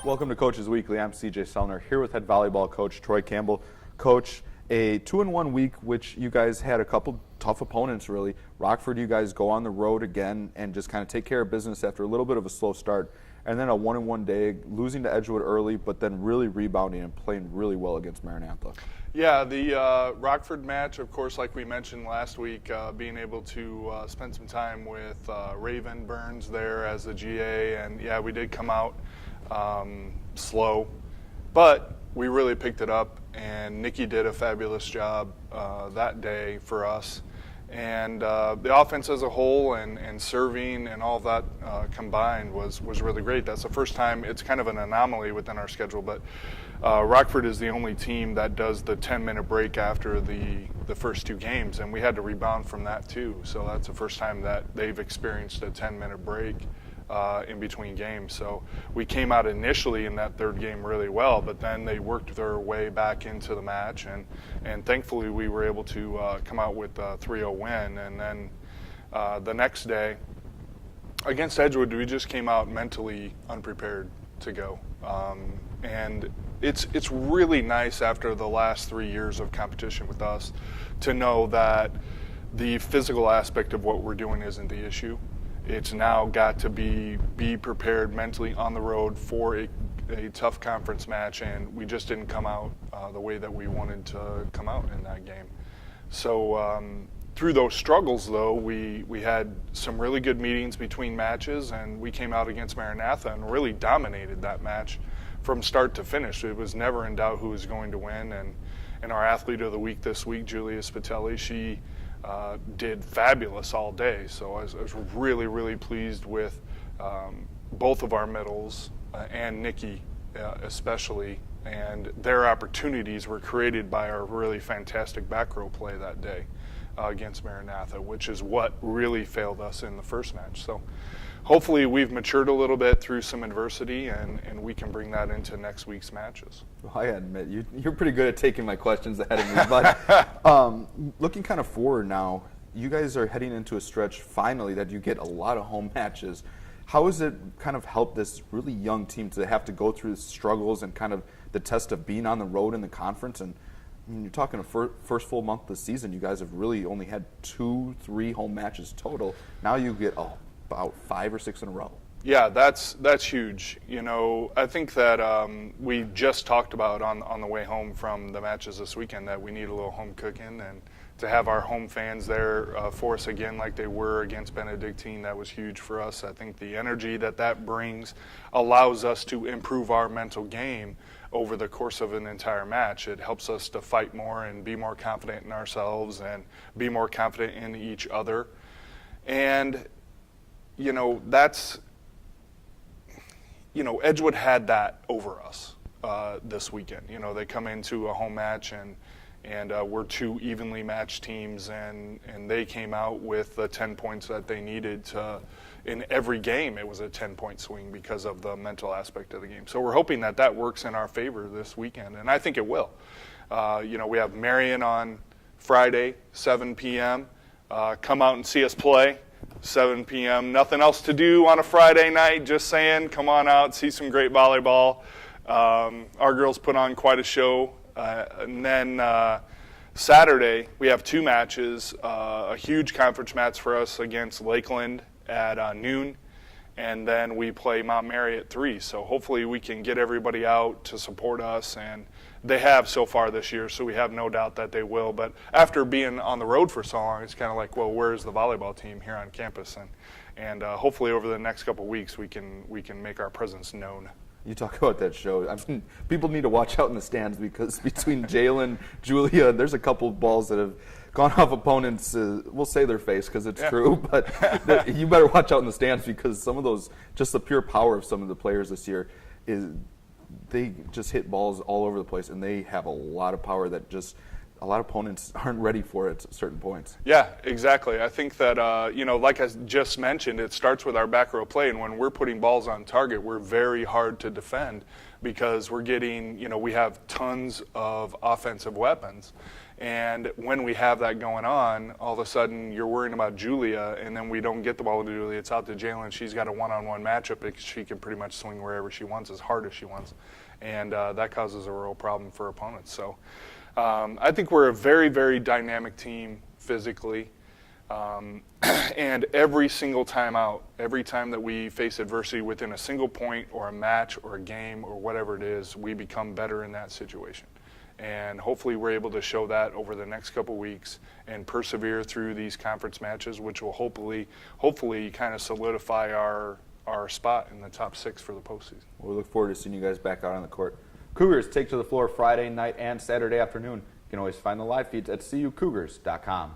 Welcome to Coaches Weekly. I'm CJ Sellner here with head volleyball coach Troy Campbell. Coach, a 2-1 week, which you guys had a couple tough opponents really. Rockford, you guys go on the road again and just kind of take care of business after a little bit of a slow start. And then a 1-1 day, losing to Edgewood early, but then really rebounding and playing really well against Maranatha. Yeah, the Rockford match, of course, like we mentioned last week, being able to spend some time with Raven Burns there as the GA, and yeah, we did come out slow, but we really picked it up, and Nikki did a fabulous job that day for us. And the offense as a whole and serving and all of that combined was really great. That's the first time. It's kind of an anomaly within our schedule, but Rockford is the only team that does the 10-minute break after the first two games, and we had to rebound from that too. So that's the first time that they've experienced a 10-minute break in between games. So we came out initially in that third game really well, but then they worked their way back into the match, and thankfully we were able to come out with a 3-0 win. And then the next day against Edgewood, we just came out mentally unprepared to go. And it's really nice after the last 3 years of competition with us to know that the physical aspect of what we're doing isn't the issue. It's now got to be prepared mentally on the road for a tough conference match, and we just didn't come out the way that we wanted to come out in that game. So through those struggles, though, we had some really good meetings between matches, and we came out against Maranatha and really dominated that match from start to finish. It was never in doubt who was going to win, and our athlete of the week this week, Julia Spitelli, she did fabulous all day. So I was really, really pleased with both of our middles and Nikki especially, and their opportunities were created by our really fantastic back row play that day against Maranatha, which is what really failed us in the first match. So hopefully we've matured a little bit through some adversity, and we can bring that into next week's matches. Well, I admit, you're pretty good at taking my questions ahead of me, but looking kind of forward now, you guys are heading into a stretch finally that you get a lot of home matches. How has it kind of helped this really young team to have to go through the struggles and kind of the test of being on the road in the conference? And I mean, you're talking a first full month of the season, you guys have really only had 2-3 home matches total. Now you get about 5 or 6 in a row. Yeah, that's huge. You know, I think that we just talked about on the way home from the matches this weekend that we need a little home cooking, and to have our home fans there for us again like they were against Benedictine, that was huge for us. I think the energy that brings allows us to improve our mental game over the course of an entire match. It helps us to fight more and be more confident in ourselves and be more confident in each other. And you know, Edgewood had that over us this weekend. You know, they come into a home match and we're two evenly matched teams, and they came out with the 10 points that they needed to. In every game, it was a 10-point swing because of the mental aspect of the game. So we're hoping that works in our favor this weekend, and I think it will. You know, we have Marion on Friday, 7 p.m. Come out and see us play. 7 p.m. Nothing else to do on a Friday night, just saying, come on out, see some great volleyball. Our girls put on quite a show. And then Saturday, we have 2 matches, a huge conference match for us against Lakeland at noon, and then we play Mount Mary at 3. So hopefully we can get everybody out to support us, and they have so far this year, so we have no doubt that they will. But after being on the road for so long, it's kind of like, well, where's the volleyball team here on campus? And hopefully over the next couple of weeks we can make our presence known. You talk about that show. I mean, people need to watch out in the stands, because between Jalen, Julia, there's a couple of balls that have gone off opponents. We'll say their face because it's true, but you better watch out in the stands, because some of those, just the pure power of some of the players this year they just hit balls all over the place, and they have a lot of power that just a lot of opponents aren't ready for at certain points. Yeah, exactly. I think that, you know, like I just mentioned, it starts with our back row play, and when we're putting balls on target, we're very hard to defend because we're getting, you know, we have tons of offensive weapons. And when we have that going on, all of a sudden you're worrying about Julia, and then we don't get the ball to Julia. It's out to Jalen. She's got a one-on-one matchup because she can pretty much swing wherever she wants, as hard as she wants. And that causes a real problem for opponents. So I think we're a very, very dynamic team physically. And every single time out, every time that we face adversity within a single point or a match or a game or whatever it is, we become better in that situation. And hopefully we're able to show that over the next couple weeks and persevere through these conference matches, which will hopefully kind of solidify our spot in the top 6 for the postseason. Well, we look forward to seeing you guys back out on the court. Cougars take to the floor Friday night and Saturday afternoon. You can always find the live feeds at cucougars.com.